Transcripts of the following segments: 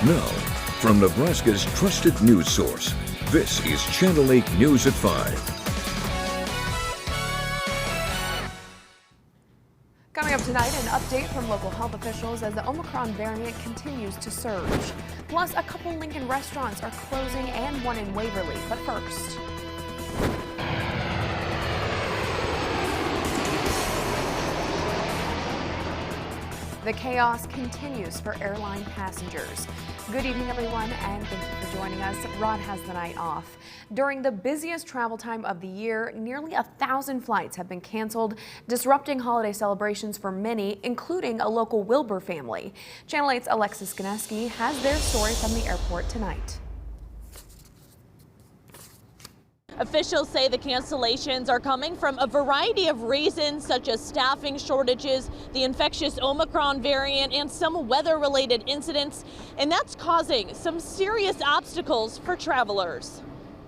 Now, from Nebraska's trusted news source, this is Channel 8 News at 5. Coming up tonight, an update from local health officials as the Omicron variant continues to surge. Plus, a couple Lincoln restaurants are closing and one in Waverly. But first, the chaos continues for airline passengers. Good evening, everyone, and thank you for joining us. Rod has the night off. During the busiest travel time of the year, nearly 1,000 flights have been canceled, disrupting holiday celebrations for many, including a local Wilbur family. Channel 8's Alexis Ganeski has their story from the airport tonight. Officials say the cancellations are coming from a variety of reasons, such as staffing shortages, the infectious Omicron variant, and some weather-related incidents, and that's causing some serious obstacles for travelers.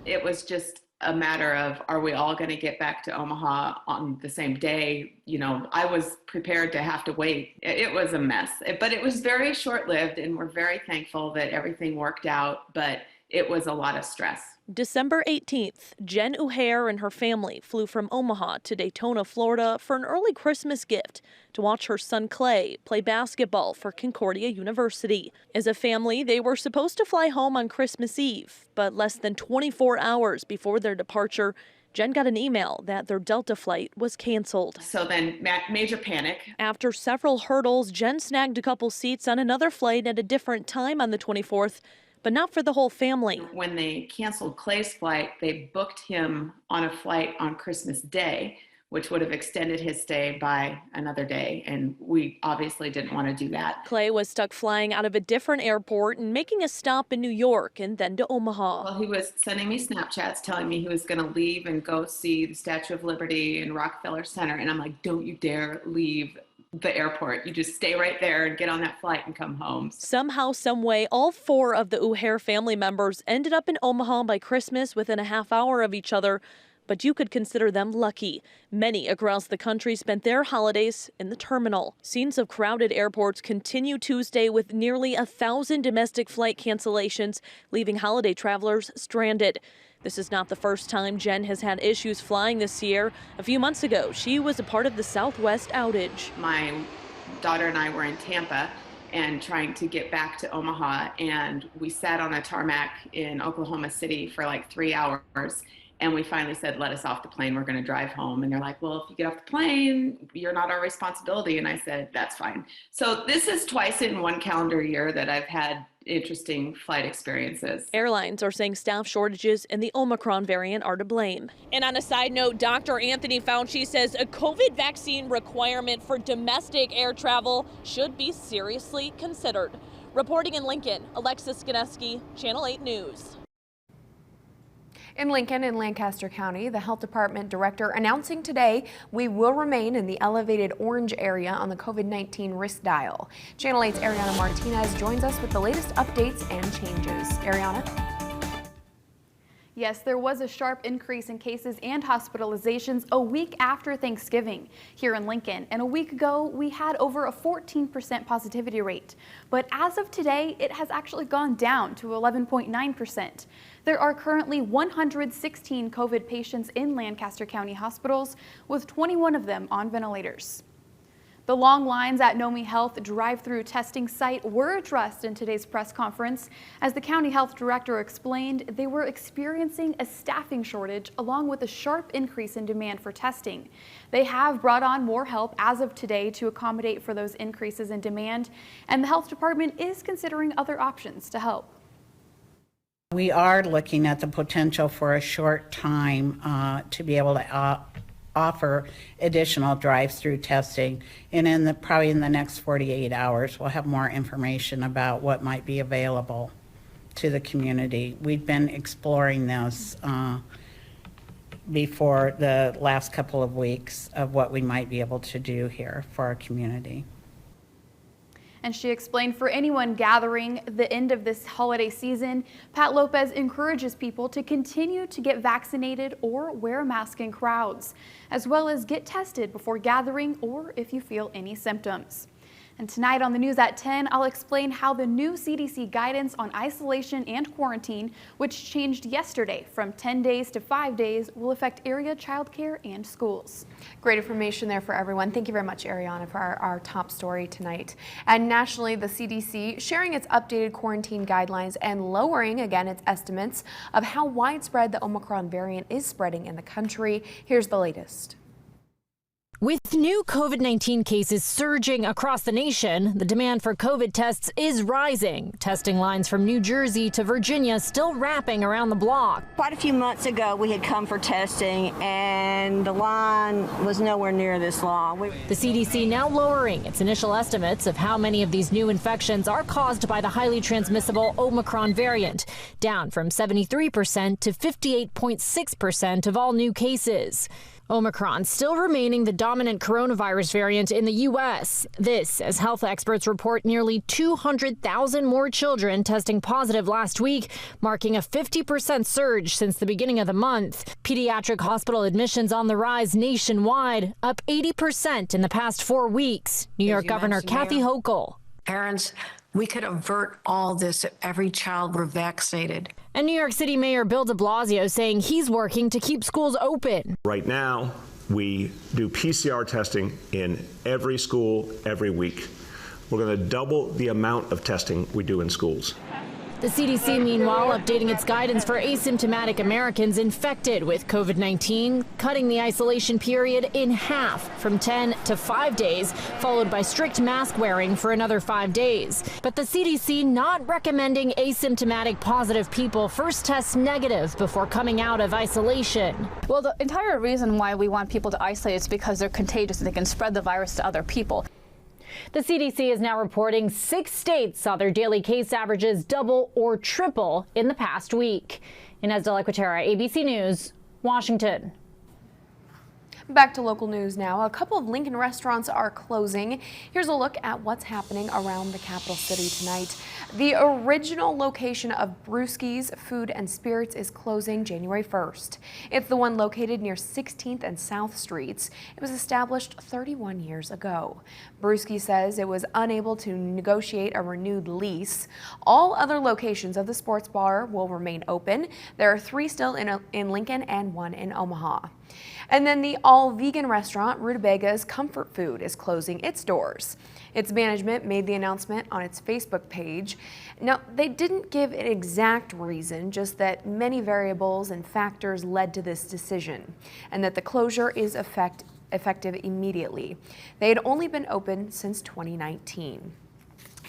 It was just a matter of, are we all going to get back to Omaha on the same day? You know, I was prepared to have to wait. It was a mess, but it was very short-lived, and we're very thankful that everything worked out, but it was a lot of stress. December 18th, Jen O'Hare and her family flew from Omaha to Daytona, Florida for an early Christmas gift to watch her son Clay play basketball for Concordia University. As a family, they were supposed to fly home on Christmas Eve, but less than 24 hours before their departure, Jen got an email that their Delta flight was canceled. So then major panic. After several hurdles, Jen snagged a couple seats on another flight at a different time on the 24th. But not for the whole family. When they canceled Clay's flight, they booked him on a flight on Christmas Day, which would have extended his stay by another day, and we obviously didn't want to do that. Clay was stuck flying out of a different airport and making a stop in New York and then to Omaha. Well, he was sending me Snapchats telling me he was going to leave and go see the Statue of Liberty and Rockefeller Center, and I'm like, don't you dare leave the airport. You just stay right there and get on that flight and come home. Somehow, someway, all four of the O'Hare family members ended up in Omaha by Christmas within a half hour of each other, but you could consider them lucky. Many across the country spent their holidays in the terminal. Scenes of crowded airports continue Tuesday with nearly 1,000 domestic flight cancellations, leaving holiday travelers stranded. This is not the first time Jen has had issues flying this year. A few months ago, she was a part of the Southwest outage. My daughter and I were in Tampa and trying to get back to Omaha, and we sat on a tarmac in Oklahoma City for like 3 hours. And we finally said, let us off the plane, we're going to drive home. And they're like, well, if you get off the plane, you're not our responsibility. And I said, that's fine. So this is twice in one calendar year that I've had interesting flight experiences. Airlines are saying staff shortages and the Omicron variant are to blame. And on a side note, Dr. Anthony Fauci says a COVID vaccine requirement for domestic air travel should be seriously considered. Reporting in Lincoln, Alexis Ganeski, Channel 8 News. In Lincoln and Lancaster County, the health department director announcing today we will remain in the elevated orange area on the COVID-19 risk dial. Channel 8's Ariana Martinez joins us with the latest updates and changes. Ariana? Yes, there was a sharp increase in cases and hospitalizations a week after Thanksgiving here in Lincoln. And a week ago, we had over a 14% positivity rate. But as of today, it has actually gone down to 11.9%. There are currently 116 COVID patients in Lancaster County hospitals, with 21 of them on ventilators. The long lines at Nomi Health drive-through testing site were addressed in today's press conference. As the county health director explained, they were experiencing a staffing shortage along with a sharp increase in demand for testing. They have brought on more help as of today to accommodate for those increases in demand, and the health department is considering other options to help. We are looking at the potential for a short time to be able to offer additional drive-through testing, and probably in the next 48 hours we'll have more information about what might be available to the community. We've been exploring this before the last couple of weeks of what we might be able to do here for our community. And she explained for anyone gathering the end of this holiday season, Pat Lopez encourages people to continue to get vaccinated or wear a mask in crowds, as well as get tested before gathering or if you feel any symptoms. And tonight on the news at 10, I'll explain how the new CDC guidance on isolation and quarantine, which changed yesterday from 10 days to 5 days, will affect area childcare and schools. Great information there for everyone. Thank you very much, Ariana, for our top story tonight. And nationally, the CDC sharing its updated quarantine guidelines and lowering again its estimates of how widespread the Omicron variant is spreading in the country. Here's the latest. With new COVID-19 cases surging across the nation, the demand for COVID tests is rising. Testing lines from New Jersey to Virginia still wrapping around the block. Quite a few months ago, we had come for testing, and the line was nowhere near this long. The CDC now lowering its initial estimates of how many of these new infections are caused by the highly transmissible Omicron variant, down from 73% to 58.6% of all new cases. Omicron still remaining the dominant coronavirus variant in the U.S. This, as health experts report nearly 200,000 more children testing positive last week, marking a 50% surge since the beginning of the month. Pediatric hospital admissions on the rise nationwide, up 80% in the past 4 weeks. New York Governor Kathy Hochul. Parents, we could avert all this if every child were vaccinated. And New York City Mayor Bill de Blasio saying he's working to keep schools open. Right now, we do PCR testing in every school every week. We're going to double the amount of testing we do in schools. The CDC, meanwhile, updating its guidance for asymptomatic Americans infected with COVID-19, cutting the isolation period in half from 10 to 5 days, followed by strict mask wearing for another 5 days. But the CDC not recommending asymptomatic positive people first test negative before coming out of isolation. Well, the entire reason why we want people to isolate is because they're contagious and they can spread the virus to other people. The CDC is now reporting 6 states saw their daily case averages double or triple in the past week. Inez de la Cuetara, ABC News, Washington. Back to local news now. A couple of Lincoln restaurants are closing. Here's a look at what's happening around the capital city tonight. The original location of Brewski's Food and Spirits is closing January 1st. It's the one located near 16th and South Streets. It was established 31 years ago. Brewski says it was unable to negotiate a renewed lease. All other locations of the sports bar will remain open. There are 3 still in Lincoln and 1 in Omaha. And then the all-vegan restaurant Rutabaga's Comfort Food is closing its doors. Its management made the announcement on its Facebook page. Now, they didn't give an exact reason, just that many variables and factors led to this decision, and that the closure is effective immediately. They had only been open since 2019.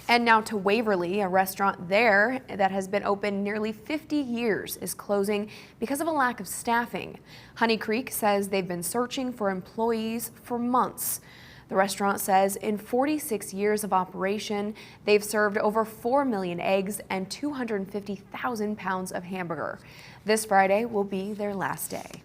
And now to Waverly, a restaurant there that has been open nearly 50 years is closing because of a lack of staffing. Honey Creek says they've been searching for employees for months. The restaurant says in 46 years of operation, they've served over 4 million eggs and 250,000 pounds of hamburger. This Friday will be their last day.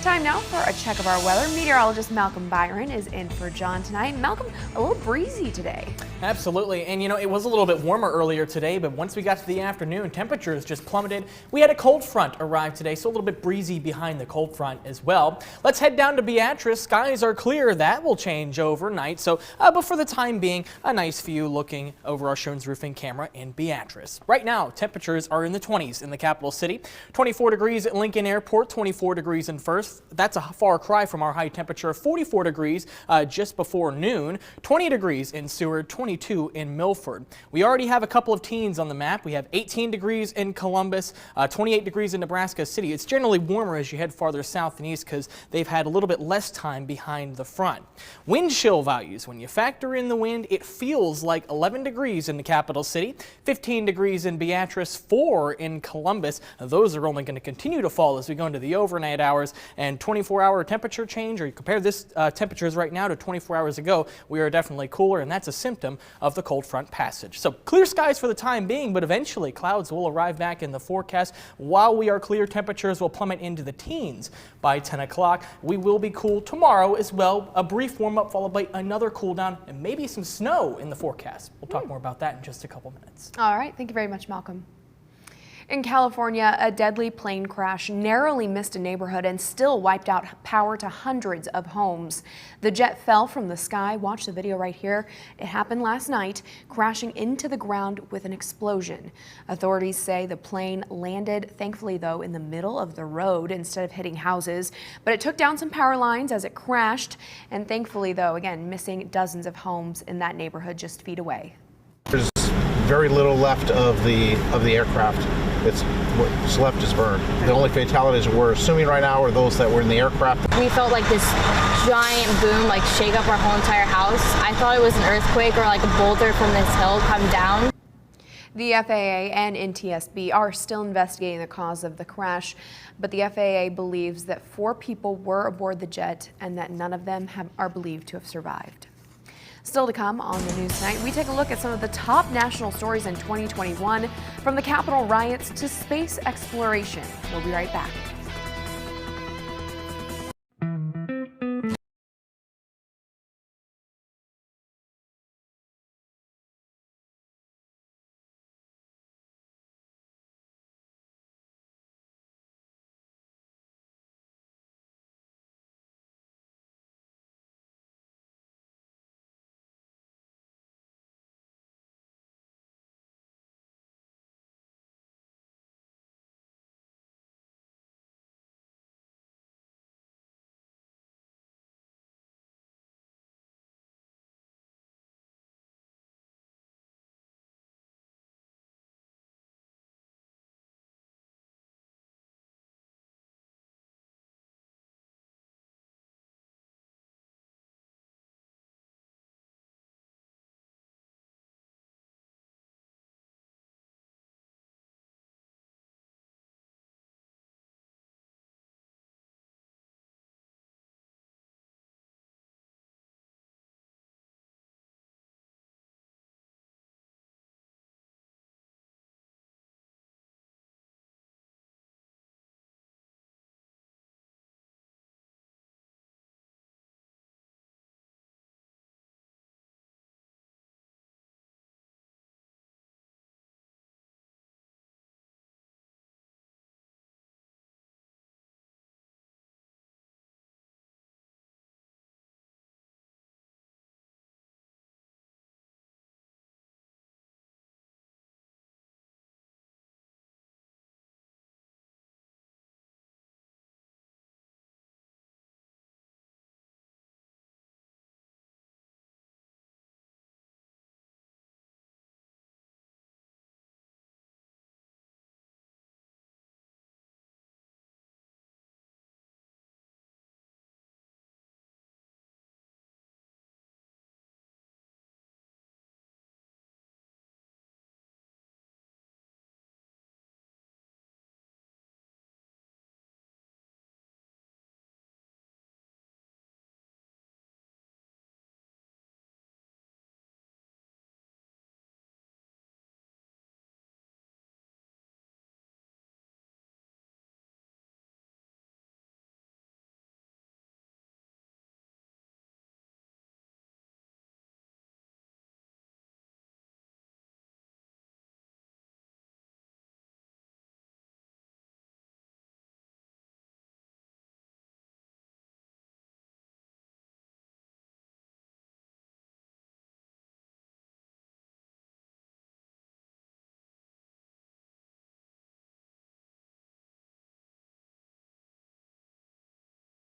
Time now for a check of our weather. Meteorologist Malcolm Byron is in for John tonight. Malcolm, a little breezy today. Absolutely, and it was a little bit warmer earlier today, but once we got to the afternoon, temperatures just plummeted. We had a cold front arrive today, so a little bit breezy behind the cold front as well. Let's head down to Beatrice. Skies are clear. That will change overnight, so but for the time being, a nice view looking over our Shones roofing camera in Beatrice. Right now, temperatures are in the 20s in the capital city. 24 degrees at Lincoln Airport, 24 degrees in First. That's a far cry from our high temperature of 44 degrees just before noon, 20 degrees in Seward, 22 in Milford. We already have a couple of teens on the map. We have 18 degrees in Columbus, 28 degrees in Nebraska City. It's generally warmer as you head farther south and east because they've had a little bit less time behind the front. Wind chill values, when you factor in the wind, it feels like 11 degrees in the capital city, 15 degrees in Beatrice, 4 in Columbus. Those are only going to continue to fall as we go into the overnight hours. And 24-hour temperature change, or you compare this temperatures right now to 24 hours ago, we are definitely cooler, and that's a symptom of the cold front passage. So clear skies for the time being, but eventually clouds will arrive back in the forecast. While we are clear, temperatures will plummet into the teens by 10 o'clock. We will be cool tomorrow as well. A brief warm-up followed by another cool down and maybe some snow in the forecast. We'll talk more about that in just a couple minutes. All right. Thank you very much, Malcolm. In California, a deadly plane crash narrowly missed a neighborhood and still wiped out power to hundreds of homes. The jet fell from the sky. Watch the video right here. It happened last night, crashing into the ground with an explosion. Authorities say the plane landed, thankfully though, in the middle of the road instead of hitting houses. But it took down some power lines as it crashed. And thankfully though, again, missing dozens of homes in that neighborhood just feet away. There's very little left of the aircraft. What's left is burned. The only fatalities we're assuming right now are those that were in the aircraft. We felt like this giant boom, like shake up our whole entire house. I thought it was an earthquake or like a boulder from this hill come down. The FAA and NTSB are still investigating the cause of the crash, but the FAA believes that 4 people were aboard the jet and that none of them are believed to have survived. Still to come on the news tonight, we take a look at some of the top national stories in 2021, from the Capitol riots to space exploration. We'll be right back.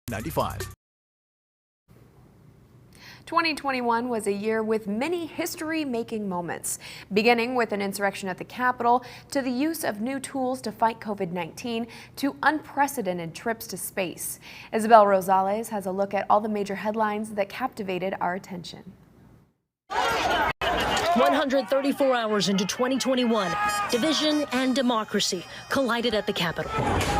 .95. 2021 was a year with many history-making moments, beginning with an insurrection at the Capitol, to the use of new tools to fight COVID-19, to unprecedented trips to space. Isabel Rosales has a look at all the major headlines that captivated our attention. 134 hours into 2021, division and democracy collided at the Capitol.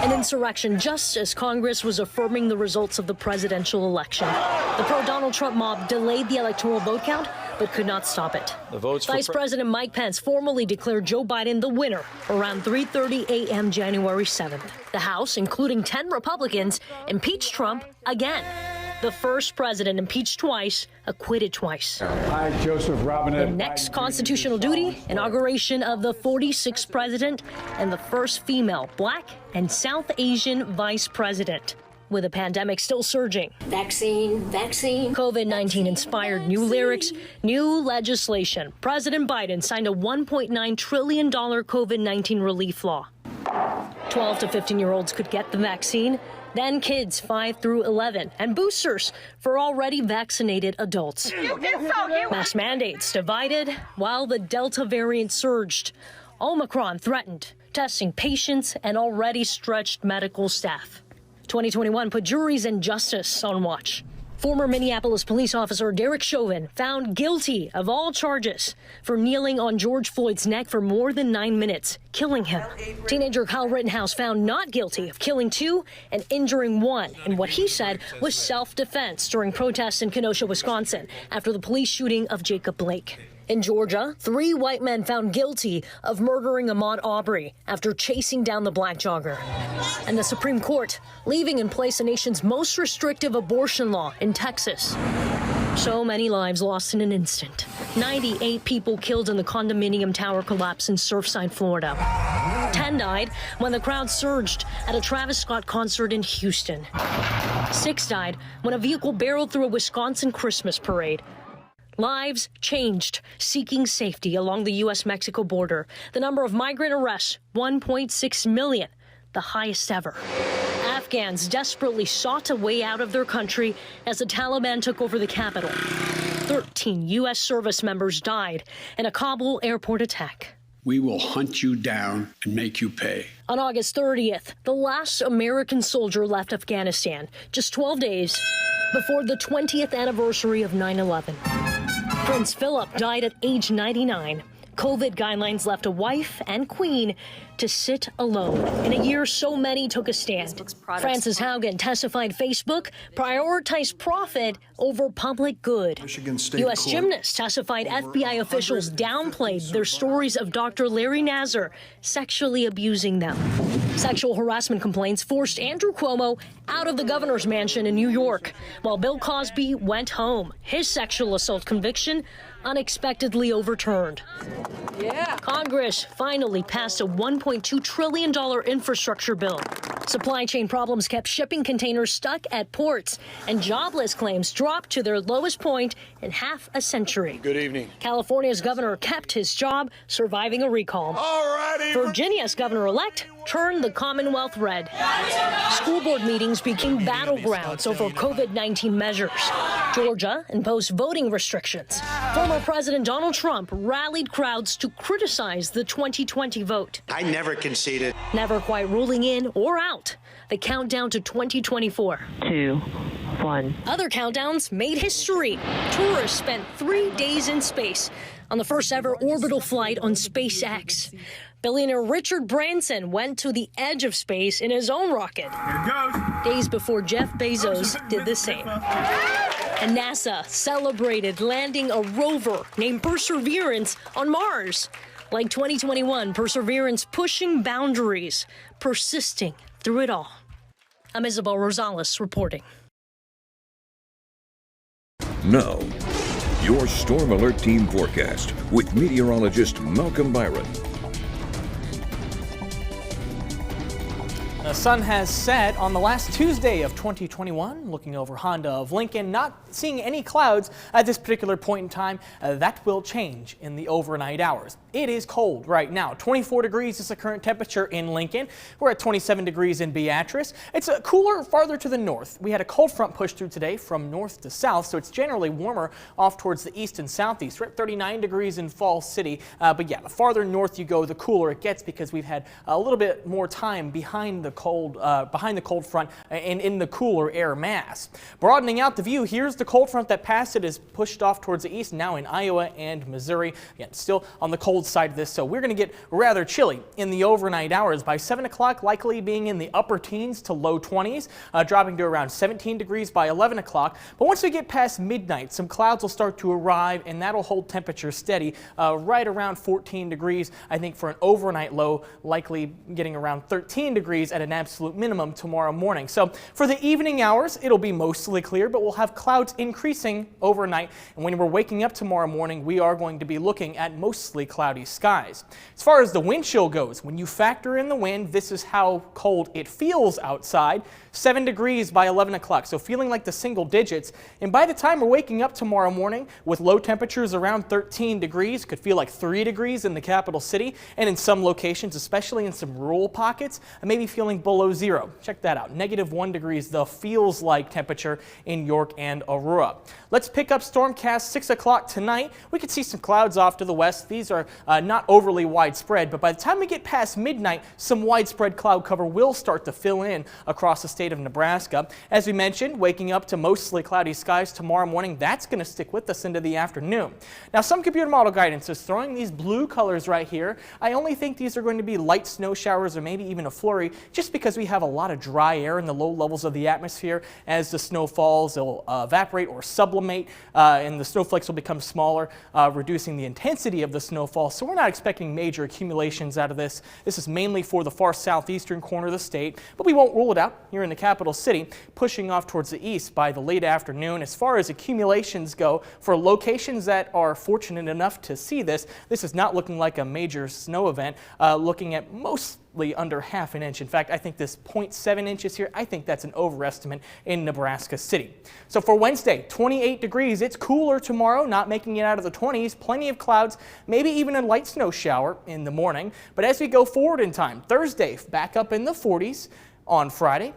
An insurrection just as Congress was affirming the results of the presidential election. The pro-Donald Trump mob delayed the electoral vote count, but could not stop it. Vice President Mike Pence formally declared Joe Biden the winner around 3:30 a.m. January 7th. The House, including 10 Republicans, impeached Trump again. The first president impeached twice, acquitted twice. I, Joseph Robinette. The next constitutional duty, inauguration of the 46th president and the first female Black and South Asian vice president. With the pandemic still surging. Vaccine. COVID-19 inspired new lyrics, new legislation. President Biden signed a $1.9 trillion COVID-19 relief law. 12 to 15-year-olds could get the vaccine. Then kids 5 through 11 and boosters for already vaccinated adults. Mask mandates divided while the Delta variant surged. Omicron threatened, testing patients and already stretched medical staff. 2021 put juries and justice on watch. Former Minneapolis police officer Derek Chauvin found guilty of all charges for kneeling on George Floyd's neck for more than 9 minutes, killing him. Teenager Kyle Rittenhouse found not guilty of killing 2 and injuring 1 in what he said was self-defense during protests in Kenosha, Wisconsin, after the police shooting of Jacob Blake. In Georgia, 3 white men found guilty of murdering Ahmaud Arbery after chasing down the black jogger. And the Supreme Court leaving in place the nation's most restrictive abortion law in Texas. So many lives lost in an instant. 98 people killed in the condominium tower collapse in Surfside, Florida. 10 died when the crowd surged at a Travis Scott concert in Houston. 6 died when a vehicle barreled through a Wisconsin Christmas parade. Lives changed, seeking safety along the U.S.-Mexico border. The number of migrant arrests, 1.6 million, the highest ever. Afghans desperately sought a way out of their country as the Taliban took over the capital. 13 U.S. service members died in a Kabul airport attack. We will hunt you down and make you pay. On August 30th, the last American soldier left Afghanistan, just 12 days before the 20th anniversary of 9/11. Prince Philip died at age 99. COVID guidelines left a wife and queen to sit alone. In a year, so many took a stand. Frances Haugen testified Facebook prioritized profit over public good. U.S. gymnasts testified FBI officials downplayed their stories of Dr. Larry Nassar sexually abusing them. Sexual harassment complaints forced Andrew Cuomo out of the governor's mansion in New York, while Bill Cosby went home. His sexual assault conviction unexpectedly overturned. Congress finally passed a $1.2 trillion infrastructure bill. Supply chain problems kept shipping containers stuck at ports, and jobless claims dropped to their lowest point in half a century. Good evening. California's governor kept his job, surviving a recall. Virginia's governor-elect turned the Commonwealth red. School board meetings became battlegrounds over COVID-19 measures. Georgia imposed voting restrictions. Former President Donald Trump rallied crowds to criticize the 2020 vote. I never conceded. Never quite ruling in or out. The countdown to 2024. 2, 1. Other countdowns made history. Tourists spent 3 days in space on the first ever orbital flight on SpaceX. Billionaire Richard Branson went to the edge of space in his own rocket. Here it goes. Days before Jeff Bezos did the same. And NASA celebrated landing a rover named Perseverance on Mars. Like 2021, Perseverance pushing boundaries, persisting through it all. I'm Isabel Rosales reporting. Now, your Storm Alert Team forecast with meteorologist Malcolm Byron. The sun has set on the last Tuesday of 2021, looking over Honda of Lincoln, not seeing any clouds at this particular point in time. That will change in the overnight hours. It is cold right now. 24 degrees is the current temperature in Lincoln. We're at 27 degrees in Beatrice. It's cooler farther to the north. We had a cold front push through today from north to south, so it's generally warmer off towards the east and southeast. We're at 39 degrees in Falls City, but yeah, the farther north you go, the cooler it gets because we've had a little bit more time behind the cold front and in the cooler air mass. Broadening out the view, here's the cold front that passed. It is pushed off towards the east, now in Iowa and Missouri. Again, still on the cold side of this, so we're going to get rather chilly in the overnight hours. By 7 o'clock, likely being in the upper teens to low 20s, dropping to around 17 degrees by 11 o'clock. But once we get past midnight, some clouds will start to arrive, and that'll hold temperature steady right around 14 degrees. I think for an overnight low, likely getting around 13 degrees at a absolute minimum tomorrow morning. So for the evening hours, it'll be mostly clear, but we'll have clouds increasing overnight. And when we're waking up tomorrow morning, we are going to be looking at mostly cloudy skies. As far as the wind chill goes, when you factor in the wind, this is how cold it feels outside. 7 degrees by 11 o'clock, so feeling like the single digits. And by the time we're waking up tomorrow morning with low temperatures around 13 degrees, could feel like 3 degrees in the capital city, and in some locations, especially in some rural pockets, maybe feeling below zero. Check that out, -1 degrees, the feels like temperature in York and Aurora. Let's pick up Stormcast 6 o'clock tonight. We could see some clouds off to the west. These are not overly widespread, but by the time we get past midnight, some widespread cloud cover will start to fill in across the state of Nebraska. As we mentioned, waking up to mostly cloudy skies tomorrow morning, that's going to stick with us into the afternoon. Now, some computer model guidance is throwing these blue colors right here. I only think these are going to be light snow showers or maybe even a flurry, just because we have a lot of dry air in the low levels of the atmosphere. As the snow falls, it'll evaporate or sublimate, and the snowflakes will become smaller, reducing the intensity of the snowfall. So we're not expecting major accumulations out of this. This is mainly for the far southeastern corner of the state, but we won't rule it out here in the capital city, pushing off towards the east by the late afternoon. As far as accumulations go, for locations that are fortunate enough to see this, this is not looking like a major snow event, looking at mostly under ½ an inch. In fact, I think this 0.7 inches here, I think that's an overestimate in Nebraska City. So for Wednesday, 28 degrees. It's cooler tomorrow, not making it out of the 20s. Plenty of clouds, maybe even a light snow shower in the morning. But as we go forward in time, Thursday, back up in the 40s. On Friday,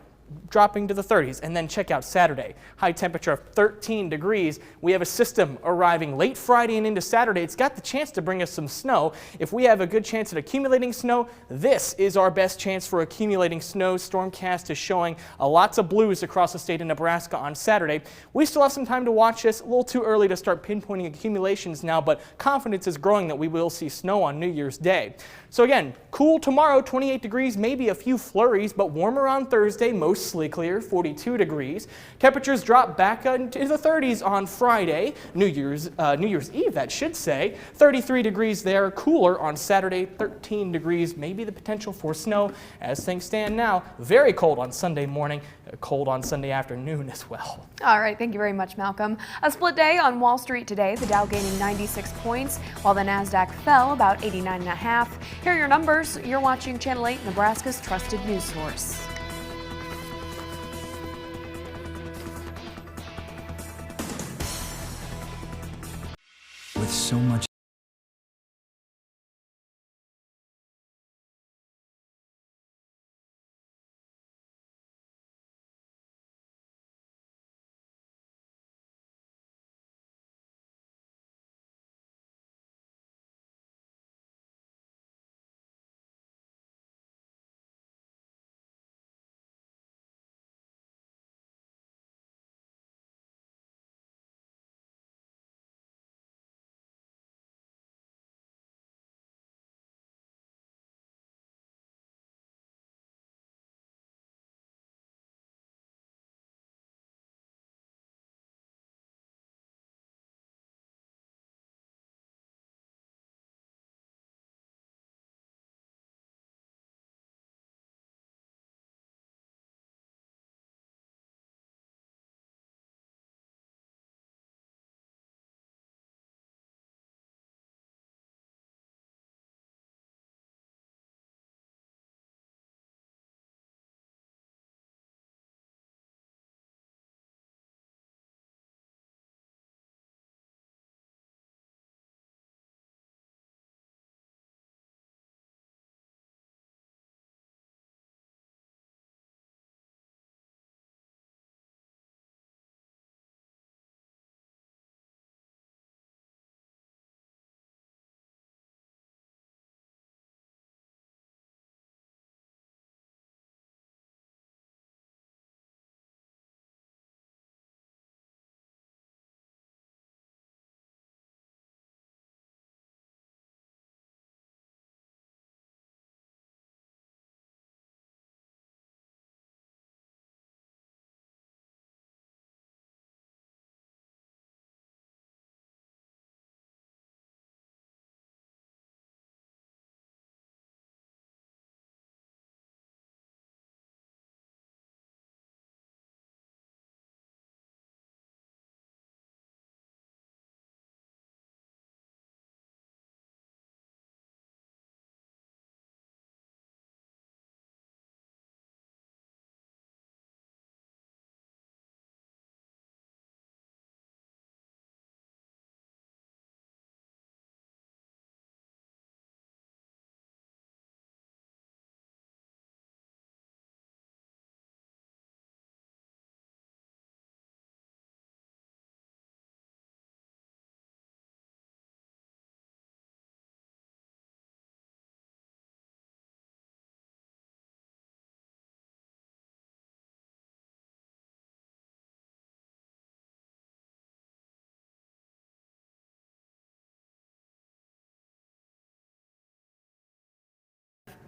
dropping to the 30s, and then check out Saturday. High temperature of 13 degrees. We have a system arriving late Friday and into Saturday. It's got the chance to bring us some snow. If we have a good chance at accumulating snow, this is our best chance for accumulating snow. Stormcast is showing lots of blues across the state of Nebraska on Saturday. We still have some time to watch this. A little too early to start pinpointing accumulations now, but confidence is growing that we will see snow on New Year's Day. So again, cool tomorrow, 28 degrees, maybe a few flurries, but warmer on Thursday, mostly clear, 42 degrees. Temperatures drop back into the 30s on Friday, New Year's Eve, that should say. 33 degrees there, cooler on Saturday, 13 degrees, maybe the potential for snow. As things stand now, very cold on Sunday morning, cold on Sunday afternoon as well. All right, thank you very much, Malcolm. A split day on Wall Street today, the Dow gaining 96 points, while the NASDAQ fell about 89.5. Here are your numbers. You're watching Channel 8, Nebraska's trusted news source. With so much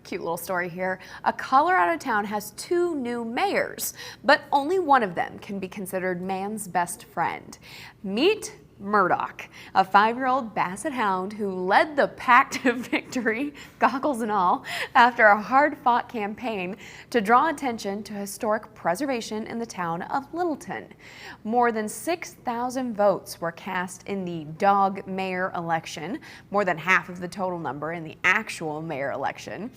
Cute little story here. A Colorado town has 2 new mayors, but only one of them can be considered man's best friend. Meet Murdoch, a 5-year-old basset hound who led the pack to victory, goggles and all, after a hard-fought campaign to draw attention to historic preservation in the town of Littleton. More than 6,000 votes were cast in the dog mayor election, more than half of the total number in the actual mayor election.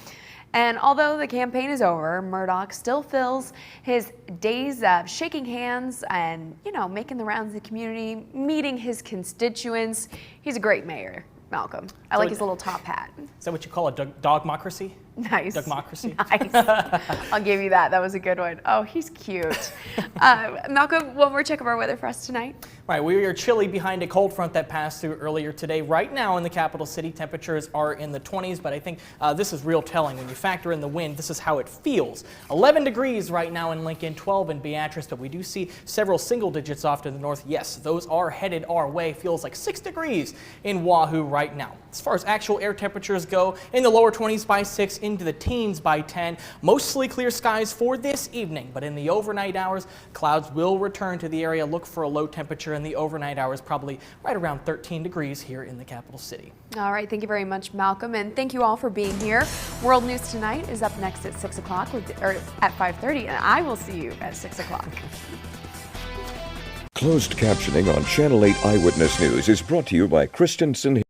And although the campaign is over, Murdoch still fills his days of shaking hands and, making the rounds of the community, meeting his constituents. He's a great mayor, Malcolm. I like his little top hat. Is that what you call a dogmocracy? Nice. Dogmocracy? Nice. I'll give you that. That was a good one. Oh, he's cute. Malcolm, one more check of our weather for us tonight. Right, we are chilly behind a cold front that passed through earlier today. Right now in the capital city, temperatures are in the 20s, but I think this is real telling. When you factor in the wind, this is how it feels. 11 degrees right now in Lincoln, 12 in Beatrice, but we do see several single digits off to the north. Yes, those are headed our way. Feels like 6 degrees in Wahoo right now. As far as actual air temperatures go, in the lower 20s by 6, into the teens by 10. Mostly clear skies for this evening, but in the overnight hours, clouds will return to the area. Look for a low temperature in the overnight hours, probably right around 13 degrees here in the capital city. All right, thank you very much, Malcolm, and thank you all for being here. World News Tonight is up next at 6 o'clock, or at 5:30, and I will see you at 6 o'clock. Closed captioning on Channel 8 Eyewitness News is brought to you by Christensen